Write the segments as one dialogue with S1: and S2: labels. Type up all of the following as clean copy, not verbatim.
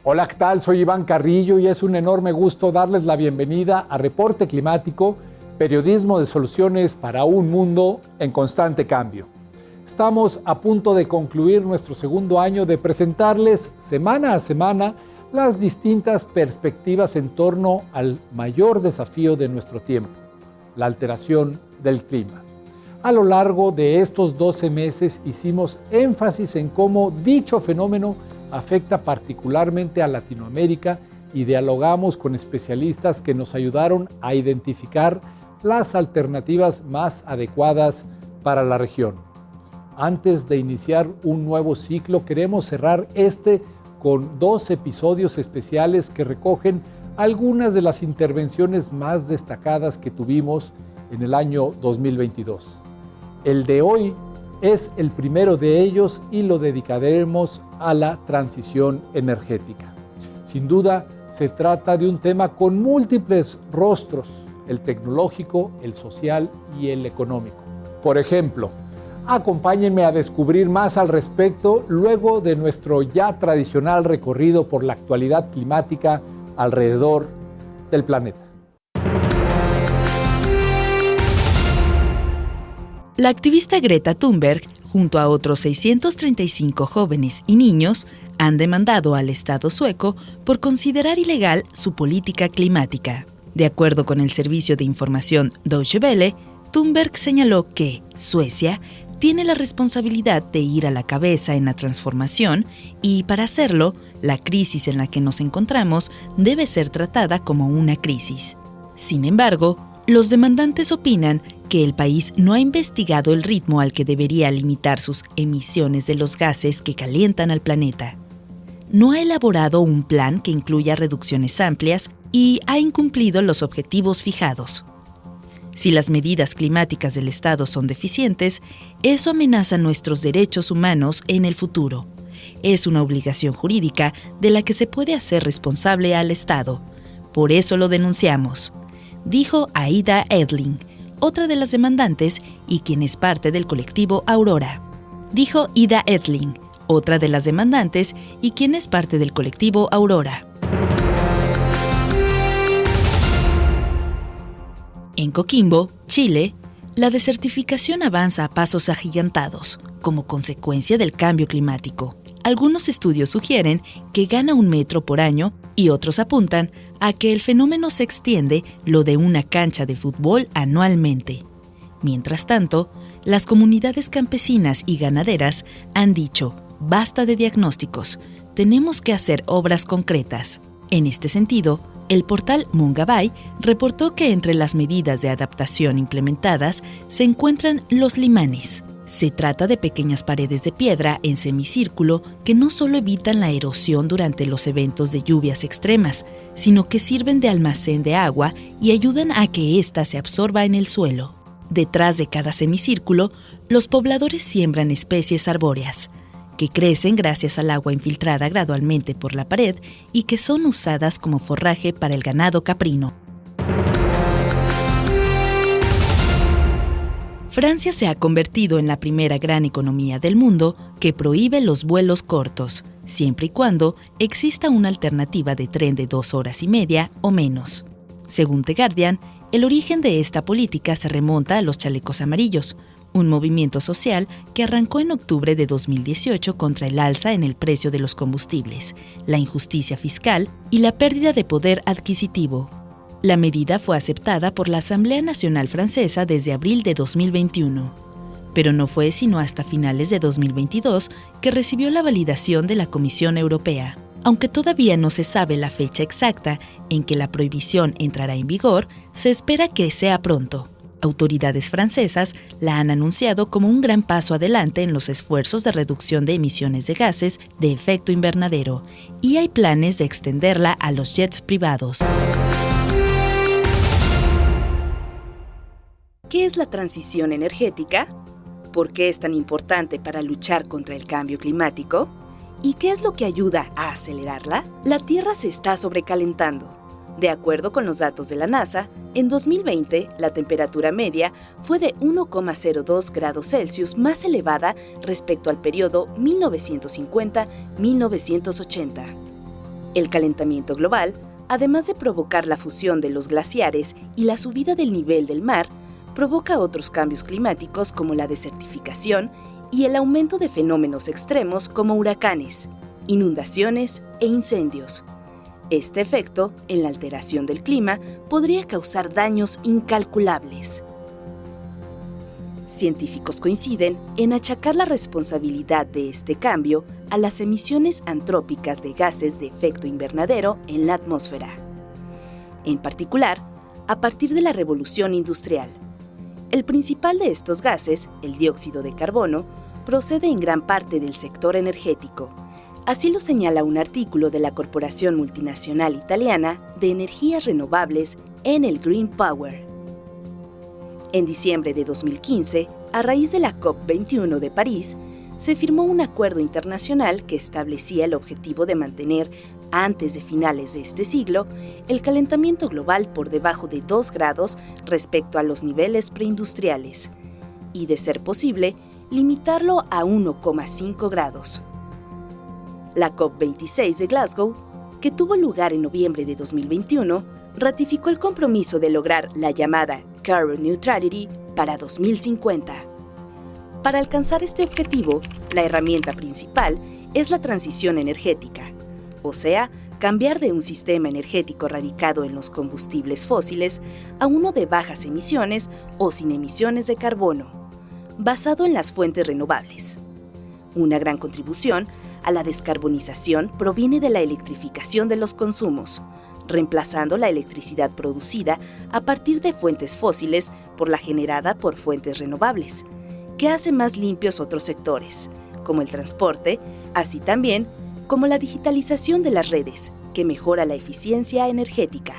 S1: Hola, ¿qué tal? Soy Iván Carrillo y es un enorme gusto darles la bienvenida a Reporte Climático, periodismo de soluciones para un mundo en constante cambio. Estamos a punto de concluir nuestro segundo año de presentarles semana a semana las distintas perspectivas en torno al mayor desafío de nuestro tiempo, la alteración del clima. A lo largo de estos 12 meses hicimos énfasis en cómo dicho fenómeno afecta particularmente a Latinoamérica y dialogamos con especialistas que nos ayudaron a identificar las alternativas más adecuadas para la región. Antes de iniciar un nuevo ciclo, queremos cerrar con 2 episodios especiales que recogen algunas de las intervenciones más destacadas que tuvimos en el año 2022. El de hoy es el primero de ellos y lo dedicaremos a la transición energética. Sin duda, se trata de un tema con múltiples rostros, el tecnológico, el social y el económico. Por ejemplo, acompáñenme a descubrir más al respecto luego de nuestro ya tradicional recorrido por la actualidad climática alrededor del planeta.
S2: La activista Greta Thunberg, junto a otros 635 jóvenes y niños, han demandado al Estado sueco por considerar ilegal su política climática. De acuerdo con el servicio de información Deutsche Welle, Thunberg señaló que Suecia tiene la responsabilidad de ir a la cabeza en la transformación y, para hacerlo, la crisis en la que nos encontramos debe ser tratada como una crisis. Sin embargo, los demandantes opinan que el país no ha investigado el ritmo al que debería limitar sus emisiones de los gases que calientan al planeta. No ha elaborado un plan que incluya reducciones amplias y ha incumplido los objetivos fijados. Si las medidas climáticas del Estado son deficientes, eso amenaza nuestros derechos humanos en el futuro. Es una obligación jurídica de la que se puede hacer responsable al Estado. Por eso lo denunciamos, dijo Aida Edling, otra de las demandantes y quien es parte del colectivo Aurora. Dijo Ida Edling, otra de las demandantes y quien es parte del colectivo Aurora. En Coquimbo, Chile, la desertificación avanza a pasos agigantados como consecuencia del cambio climático. Algunos estudios sugieren que gana 1 metro por año y otros apuntan a que el fenómeno se extiende lo de una cancha de fútbol anualmente. Mientras tanto, las comunidades campesinas y ganaderas han dicho, basta de diagnósticos, tenemos que hacer obras concretas. En este sentido, el portal Mungabay reportó que entre las medidas de adaptación implementadas se encuentran los limanes. Se trata de pequeñas paredes de piedra en semicírculo que no solo evitan la erosión durante los eventos de lluvias extremas, sino que sirven de almacén de agua y ayudan a que ésta se absorba en el suelo. Detrás de cada semicírculo, los pobladores siembran especies arbóreas, que crecen gracias al agua infiltrada gradualmente por la pared y que son usadas como forraje para el ganado caprino. Francia se ha convertido en la primera gran economía del mundo que prohíbe los vuelos cortos, siempre y cuando exista una alternativa de tren de 2 horas y media o menos. Según The Guardian, el origen de esta política se remonta a los chalecos amarillos, un movimiento social que arrancó en octubre de 2018 contra el alza en el precio de los combustibles, la injusticia fiscal y la pérdida de poder adquisitivo. La medida fue aceptada por la Asamblea Nacional Francesa desde abril de 2021, pero no fue sino hasta finales de 2022 que recibió la validación de la Comisión Europea. Aunque todavía no se sabe la fecha exacta en que la prohibición entrará en vigor, se espera que sea pronto. Autoridades francesas la han anunciado como un gran paso adelante en los esfuerzos de reducción de emisiones de gases de efecto invernadero, y hay planes de extenderla a los jets privados. ¿Qué es la transición energética? ¿Por qué es tan importante para luchar contra el cambio climático? ¿Y qué es lo que ayuda a acelerarla? La Tierra se está sobrecalentando. De acuerdo con los datos de la NASA, en 2020 la temperatura media fue de 1,02 grados Celsius más elevada respecto al periodo 1950-1980. El calentamiento global, además de provocar la fusión de los glaciares y la subida del nivel del mar, provoca otros cambios climáticos como la desertificación y el aumento de fenómenos extremos como huracanes, inundaciones e incendios. Este efecto, en la alteración del clima, podría causar daños incalculables. Científicos coinciden en achacar la responsabilidad de este cambio a las emisiones antrópicas de gases de efecto invernadero en la atmósfera. En particular, a partir de la revolución industrial. El principal de estos gases, el dióxido de carbono, procede en gran parte del sector energético. Así lo señala un artículo de la corporación multinacional italiana de energías renovables Enel Green Power. En diciembre de 2015, a raíz de la COP21 de París, se firmó un acuerdo internacional que establecía el objetivo de mantener, antes de finales de este siglo, el calentamiento global por debajo de 2 grados respecto a los niveles preindustriales, y, de ser posible, limitarlo a 1,5 grados. La COP26 de Glasgow, que tuvo lugar en noviembre de 2021, ratificó el compromiso de lograr la llamada Carbon Neutrality para 2050. Para alcanzar este objetivo, la herramienta principal es la transición energética, o sea, cambiar de un sistema energético radicado en los combustibles fósiles a uno de bajas emisiones o sin emisiones de carbono, basado en las fuentes renovables. Una gran contribución a la descarbonización proviene de la electrificación de los consumos, reemplazando la electricidad producida a partir de fuentes fósiles por la generada por fuentes renovables, que hace más limpios otros sectores, como el transporte, así también como la digitalización de las redes, que mejora la eficiencia energética.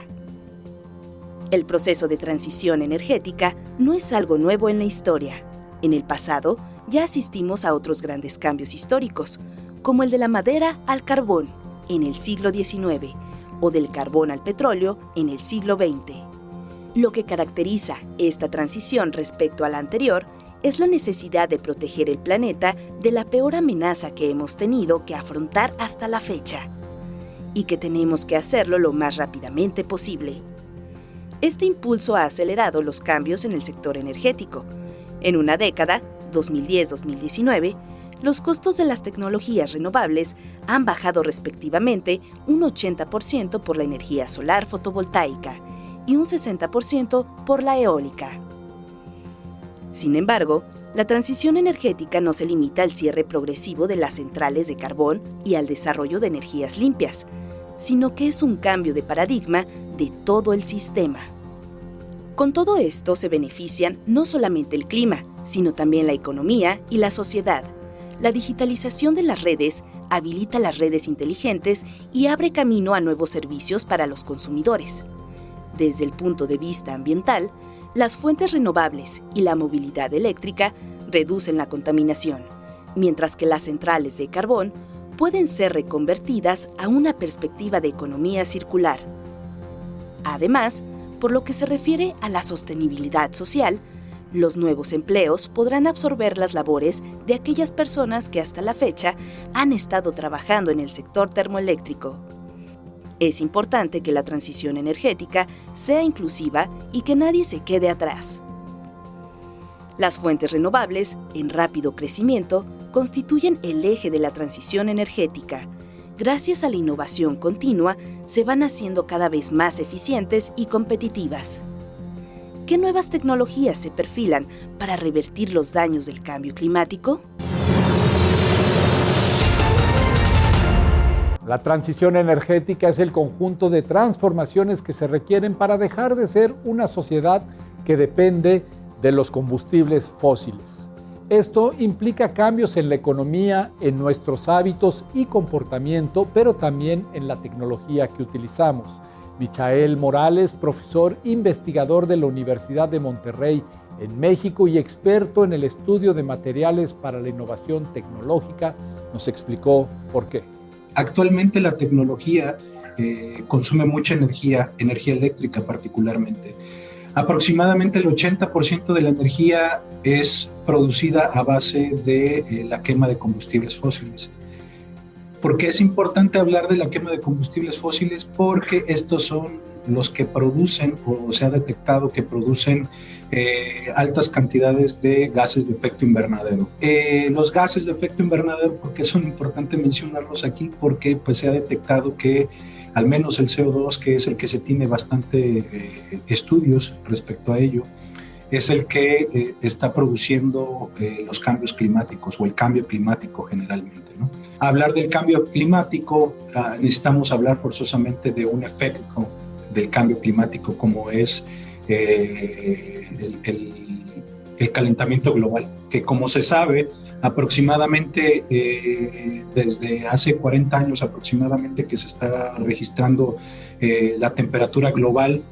S2: El proceso de transición energética no es algo nuevo en la historia. En el pasado ya asistimos a otros grandes cambios históricos, como el de la madera al carbón en el siglo XIX o del carbón al petróleo en el siglo XX. Lo que caracteriza esta transición respecto a la anterior es la necesidad de proteger el planeta de la peor amenaza que hemos tenido que afrontar hasta la fecha, y que tenemos que hacerlo lo más rápidamente posible. Este impulso ha acelerado los cambios en el sector energético. En una década, 2010-2019, los costos de las tecnologías renovables han bajado respectivamente un 80% por la energía solar fotovoltaica y un 60% por la eólica. Sin embargo, la transición energética no se limita al cierre progresivo de las centrales de carbón y al desarrollo de energías limpias, sino que es un cambio de paradigma de todo el sistema. Con todo esto se benefician no solamente el clima, sino también la economía y la sociedad. La digitalización de las redes habilita las redes inteligentes y abre camino a nuevos servicios para los consumidores. Desde el punto de vista ambiental, las fuentes renovables y la movilidad eléctrica reducen la contaminación, mientras que las centrales de carbón pueden ser reconvertidas a una perspectiva de economía circular. Además, por lo que se refiere a la sostenibilidad social, los nuevos empleos podrán absorber las labores de aquellas personas que hasta la fecha han estado trabajando en el sector termoeléctrico. Es importante que la transición energética sea inclusiva y que nadie se quede atrás. Las fuentes renovables, en rápido crecimiento, constituyen el eje de la transición energética. Gracias a la innovación continua, se van haciendo cada vez más eficientes y competitivas. ¿Qué nuevas tecnologías se perfilan para revertir los daños del cambio climático?
S1: La transición energética es el conjunto de transformaciones que se requieren para dejar de ser una sociedad que depende de los combustibles fósiles. Esto implica cambios en la economía, en nuestros hábitos y comportamiento, pero también en la tecnología que utilizamos. Michael Morales, profesor investigador de la Universidad de Monterrey en México y experto en el estudio de materiales para la innovación tecnológica, nos explicó por qué.
S3: Actualmente la tecnología consume mucha energía eléctrica particularmente. Aproximadamente el 80% de la energía es producida a base de la quema de combustibles fósiles. ¿Por qué es importante hablar de la quema de combustibles fósiles? Porque estos son los que producen, o se ha detectado que producen altas cantidades de gases de efecto invernadero. Los gases de efecto invernadero, ¿por qué son importantes mencionarlos aquí? Porque pues, se ha detectado que al menos el CO2, que es el que se tiene bastante estudios respecto a ello, es el que está produciendo los cambios climáticos o el cambio climático generalmente, ¿no? Hablar del cambio climático, necesitamos hablar forzosamente de un efecto del cambio climático como es el calentamiento global, que como se sabe, aproximadamente desde hace 40 años aproximadamente que se está registrando la temperatura global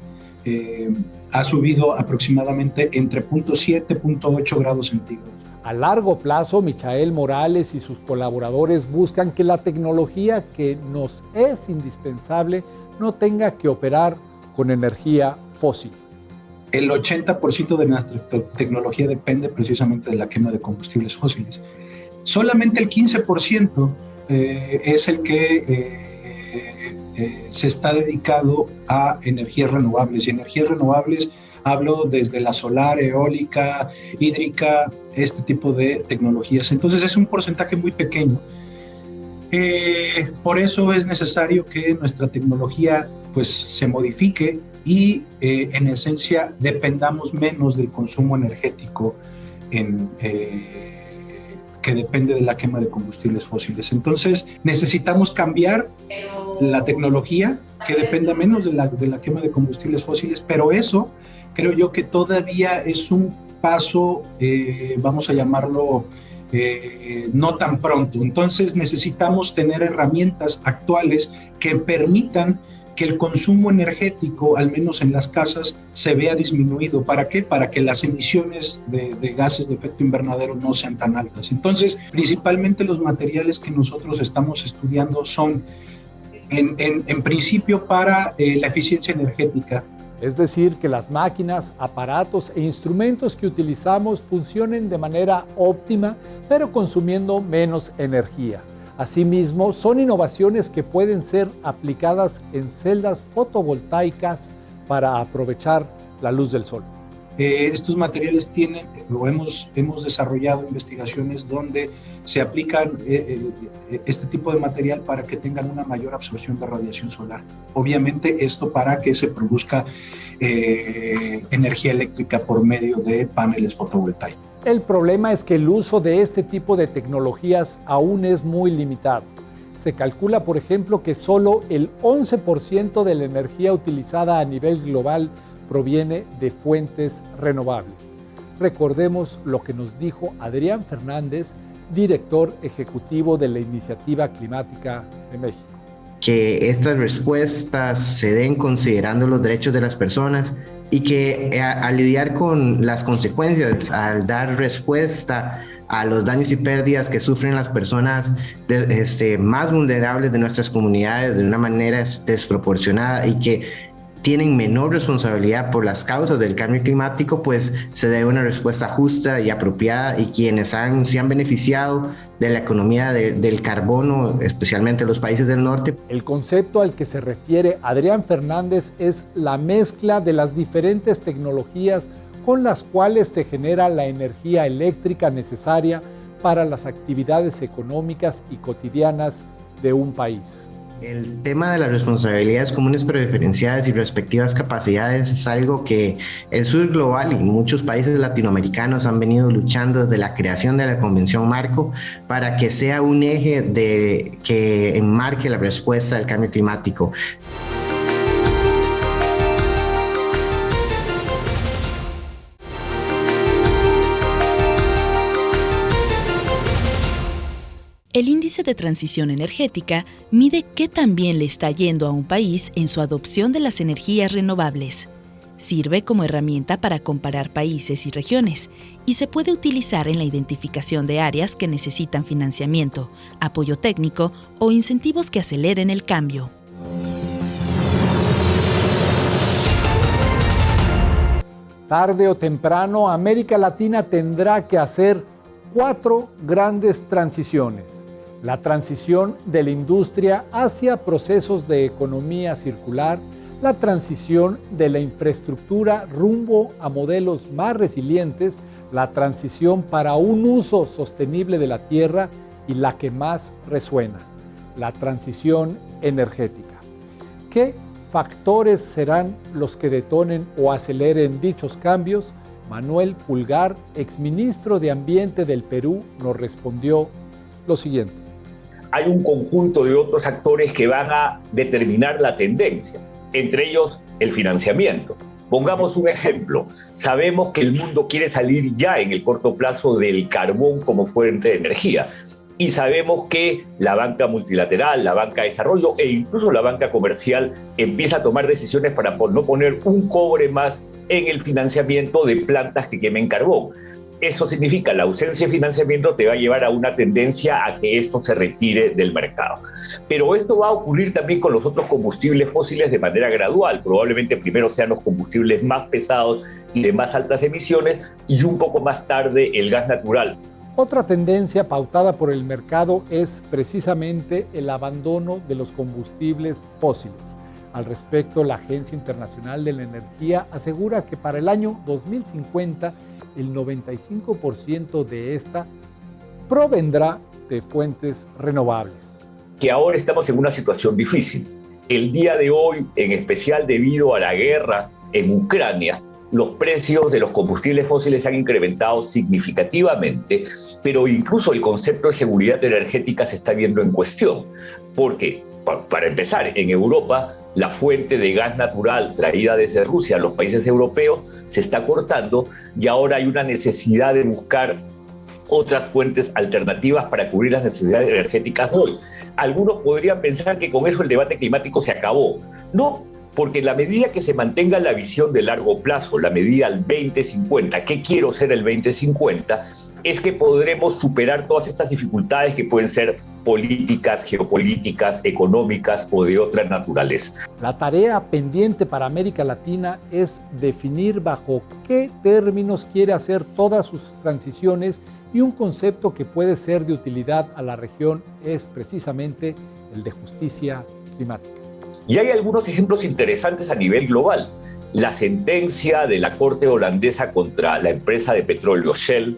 S3: ha subido aproximadamente entre 0.7 y 0.8 grados centígrados.
S1: A largo plazo, Michael Morales y sus colaboradores buscan que la tecnología que nos es indispensable no tenga que operar con energía fósil.
S3: El 80% de nuestra tecnología depende precisamente de la quema de combustibles fósiles. Solamente el 15% es el que se está dedicado a energías renovables. Y energías renovables hablo desde la solar, eólica, hídrica, este tipo de tecnologías. Entonces es un porcentaje muy pequeño. Por eso es necesario que nuestra tecnología pues, se modifique y en esencia dependamos menos del consumo energético que depende de la quema de combustibles fósiles. Entonces necesitamos cambiar la tecnología que dependa menos de la quema de combustibles fósiles, pero eso creo yo que todavía es un paso, vamos a llamarlo, no tan pronto. Entonces necesitamos tener herramientas actuales que permitan que el consumo energético, al menos en las casas, se vea disminuido. ¿Para qué? Para que las emisiones de gases de efecto invernadero no sean tan altas. Entonces, principalmente los materiales que nosotros estamos estudiando son, en principio, para la eficiencia energética.
S1: Es decir, que las máquinas, aparatos e instrumentos que utilizamos funcionen de manera óptima, pero consumiendo menos energía. Asimismo, son innovaciones que pueden ser aplicadas en celdas fotovoltaicas para aprovechar la luz del sol.
S3: Estos materiales hemos desarrollado investigaciones donde se aplican este tipo de material para que tengan una mayor absorción de radiación solar. Obviamente esto para que se produzca energía eléctrica por medio de paneles fotovoltaicos.
S1: El problema es que el uso de este tipo de tecnologías aún es muy limitado. Se calcula, por ejemplo, que solo el 11% de la energía utilizada a nivel global proviene de fuentes renovables. Recordemos lo que nos dijo Adrián Fernández, director ejecutivo de la Iniciativa Climática de México.
S4: Que estas respuestas se den considerando los derechos de las personas y que al lidiar con las consecuencias, al dar respuesta a los daños y pérdidas que sufren las personas más vulnerables de nuestras comunidades de una manera desproporcionada y que tienen menor responsabilidad por las causas del cambio climático, pues se debe una respuesta justa y apropiada, y quienes se han beneficiado de la economía del carbono, especialmente los países del norte.
S1: El concepto al que se refiere Adrián Fernández es la mezcla de las diferentes tecnologías con las cuales se genera la energía eléctrica necesaria para las actividades económicas y cotidianas de un país.
S4: El tema de las responsabilidades comunes preferenciales y respectivas capacidades es algo que el sur global y muchos países latinoamericanos han venido luchando desde la creación de la Convención Marco para que sea un eje que enmarque la respuesta al cambio climático.
S2: El índice de transición energética mide qué tan bien le está yendo a un país en su adopción de las energías renovables. Sirve como herramienta para comparar países y regiones y se puede utilizar en la identificación de áreas que necesitan financiamiento, apoyo técnico o incentivos que aceleren el cambio.
S1: Tarde o temprano, América Latina tendrá que hacer 4 grandes transiciones: la transición de la industria hacia procesos de economía circular, la transición de la infraestructura rumbo a modelos más resilientes, la transición para un uso sostenible de la tierra y la que más resuena, la transición energética. ¿Qué factores serán los que detonen o aceleren dichos cambios? Manuel Pulgar, exministro de Ambiente del Perú, nos respondió lo siguiente.
S5: Hay un conjunto de otros actores que van a determinar la tendencia, entre ellos el financiamiento. Pongamos un ejemplo. Sabemos que el mundo quiere salir ya en el corto plazo del carbón como fuente de energía. Y sabemos que la banca multilateral, la banca de desarrollo e incluso la banca comercial empieza a tomar decisiones para no poner un cobre más en el financiamiento de plantas que quemen carbón. Eso significa la ausencia de financiamiento te va a llevar a una tendencia a que esto se retire del mercado. Pero esto va a ocurrir también con los otros combustibles fósiles de manera gradual. Probablemente primero sean los combustibles más pesados y de más altas emisiones y un poco más tarde el gas natural.
S1: Otra tendencia pautada por el mercado es precisamente el abandono de los combustibles fósiles. Al respecto, la Agencia Internacional de la Energía asegura que para el año 2050 el 95% de esta provendrá de fuentes renovables.
S5: Que ahora estamos en una situación difícil. El día de hoy, en especial debido a la guerra en Ucrania, los precios de los combustibles fósiles han incrementado significativamente, pero incluso el concepto de seguridad energética se está viendo en cuestión. Porque, para empezar, en Europa, la fuente de gas natural traída desde Rusia a los países europeos se está cortando y ahora hay una necesidad de buscar otras fuentes alternativas para cubrir las necesidades energéticas de hoy. Algunos podrían pensar que con eso el debate climático se acabó. No, porque en la medida que se mantenga la visión de largo plazo, la medida al 2050, ¿qué quiero ser el 2050? Es que podremos superar todas estas dificultades que pueden ser políticas, geopolíticas, económicas o de otra naturaleza.
S1: La tarea pendiente para América Latina es definir bajo qué términos quiere hacer todas sus transiciones, y un concepto que puede ser de utilidad a la región es precisamente el de justicia climática.
S5: Y hay algunos ejemplos interesantes a nivel global. La sentencia de la Corte holandesa contra la empresa de petróleo Shell,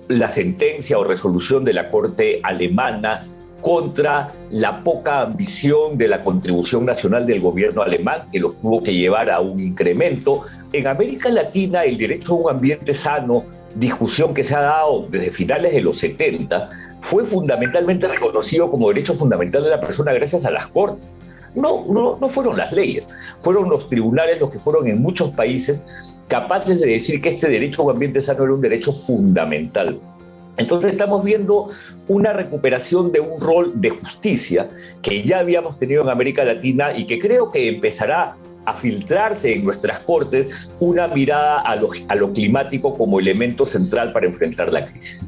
S5: la sentencia o resolución de la Corte alemana contra la poca ambición de la contribución nacional del gobierno alemán, que los tuvo que llevar a un incremento. En América Latina, el derecho a un ambiente sano, discusión que se ha dado desde finales de los 70, fue fundamentalmente reconocido como derecho fundamental de la persona gracias a las Cortes. No fueron las leyes, fueron los tribunales los que fueron en muchos países capaces de decir que este derecho a un ambiente sano era un derecho fundamental. Entonces estamos viendo una recuperación de un rol de justicia que ya habíamos tenido en América Latina y que creo que empezará a filtrarse en nuestras cortes una mirada a lo climático como elemento central para enfrentar la crisis.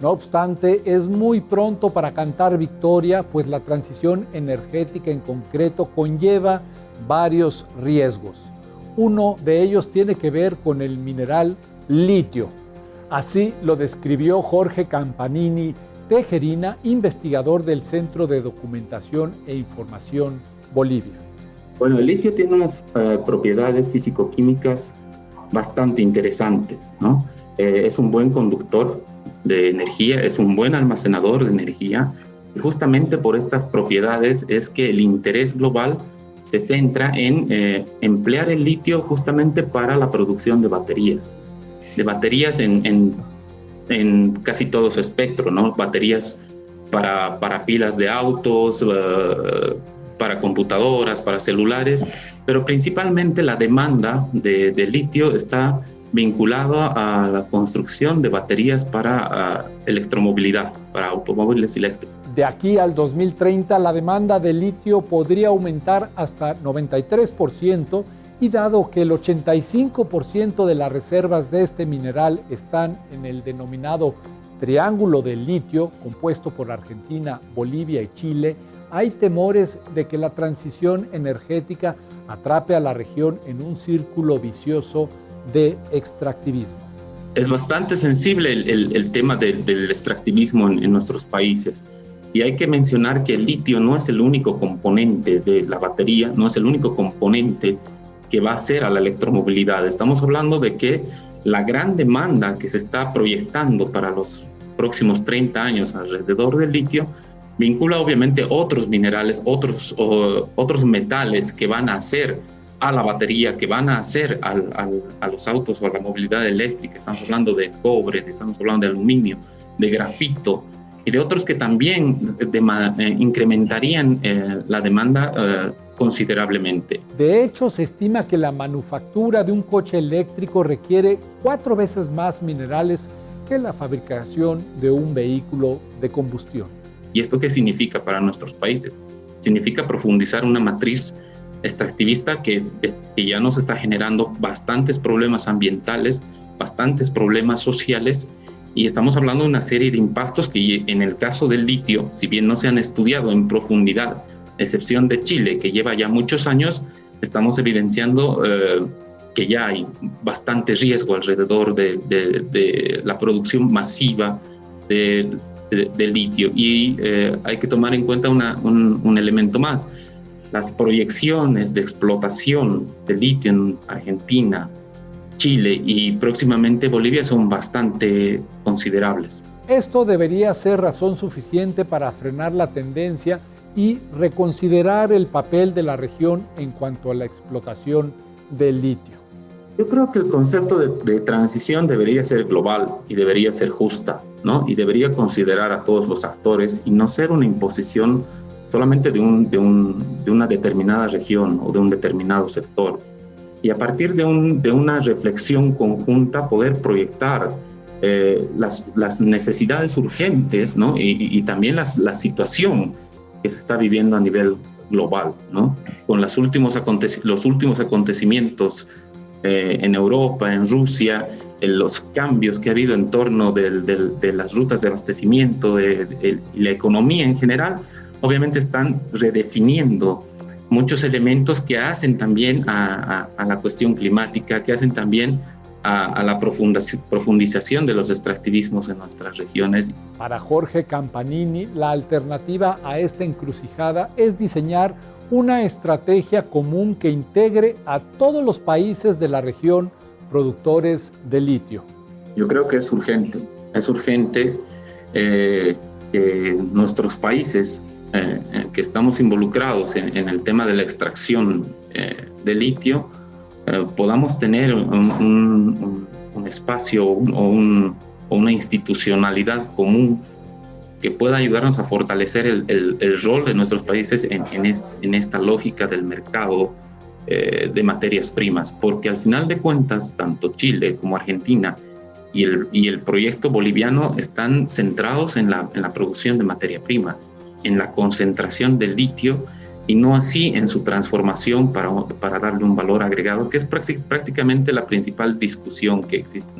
S1: No obstante, es muy pronto para cantar victoria, pues la transición energética en concreto conlleva varios riesgos. Uno de ellos tiene que ver con el mineral litio. Así lo describió Jorge Campanini Tejerina, investigador del Centro de Documentación e Información Bolivia.
S6: Bueno, el litio tiene unas propiedades físico-químicas bastante interesantes, ¿no? Es un buen conductor de energía, es un buen almacenador de energía, y justamente por estas propiedades es que el interés global se centra en emplear el litio justamente para la producción de baterías en casi todo su espectro, ¿no? Baterías para pilas de autos, para computadoras, para celulares, pero principalmente la demanda de litio está vinculada a la construcción de baterías para electromovilidad, para automóviles eléctricos.
S1: De aquí al 2030, la demanda de litio podría aumentar hasta 93%, y dado que el 85% de las reservas de este mineral están en el denominado Triángulo del Litio, compuesto por Argentina, Bolivia y Chile, hay temores de que la transición energética atrape a la región en un círculo vicioso de extractivismo.
S6: Es bastante sensible el tema del extractivismo en nuestros países. Y hay que mencionar que el litio no es el único componente de la batería, no es el único componente que va a hacer a la electromovilidad. Estamos hablando de que la gran demanda que se está proyectando para los próximos 30 años alrededor del litio vincula obviamente otros minerales, otros metales que van a hacer a la batería, que van a hacer a los autos o a la movilidad eléctrica. Estamos hablando de cobre, estamos hablando de aluminio, de grafito y de otros que también incrementarían la demanda considerablemente.
S1: De hecho, se estima que la manufactura de un coche eléctrico requiere 4 veces más minerales que la fabricación de un vehículo de combustión.
S6: ¿Y esto qué significa para nuestros países? Significa profundizar una matriz extractivista que ya nos está generando bastantes problemas ambientales, bastantes problemas sociales, y estamos hablando de una serie de impactos que en el caso del litio, si bien no se han estudiado en profundidad, excepción de Chile, que lleva ya muchos años, estamos evidenciando que ya hay bastante riesgo alrededor de la producción masiva de litio. Y hay que tomar en cuenta un elemento más. Las proyecciones de explotación de litio en Argentina, Chile y próximamente Bolivia son bastante considerables.
S1: Esto debería ser razón suficiente para frenar la tendencia y reconsiderar el papel de la región en cuanto a la explotación del litio.
S6: Yo creo que el concepto de transición debería ser global y debería ser justa, ¿no? Y debería considerar a todos los actores y no ser una imposición solamente de una determinada región o de un determinado sector. Y a partir de una reflexión conjunta poder proyectar las necesidades urgentes, ¿no? Y también la situación que se está viviendo a nivel global, ¿no? Con los últimos acontecimientos en Europa, en Rusia, los cambios que ha habido en torno de las rutas de abastecimiento y la economía en general, obviamente están redefiniendo muchos elementos que hacen también a la cuestión climática, que hacen también a la profundización de los extractivismos en nuestras regiones.
S1: Para Jorge Campanini, la alternativa a esta encrucijada es diseñar una estrategia común que integre a todos los países de la región productores de litio.
S6: Yo creo que es urgente que nuestros países que estamos involucrados en el tema de la extracción de litio podamos tener un espacio o una institucionalidad común que pueda ayudarnos a fortalecer el rol de nuestros países en esta lógica del mercado de materias primas, porque al final de cuentas tanto Chile como Argentina y el proyecto boliviano están centrados en la producción de materia prima, en la concentración del litio y no así en su transformación para darle un valor agregado, que es prácticamente la principal discusión que existe.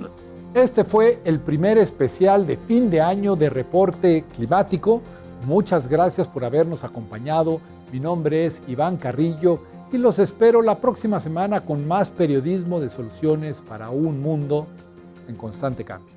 S1: Este fue el primer especial de fin de año de Reporte Climático. Muchas gracias por habernos acompañado. Mi nombre es Iván Carrillo y los espero la próxima semana con más periodismo de soluciones para un mundo en constante cambio.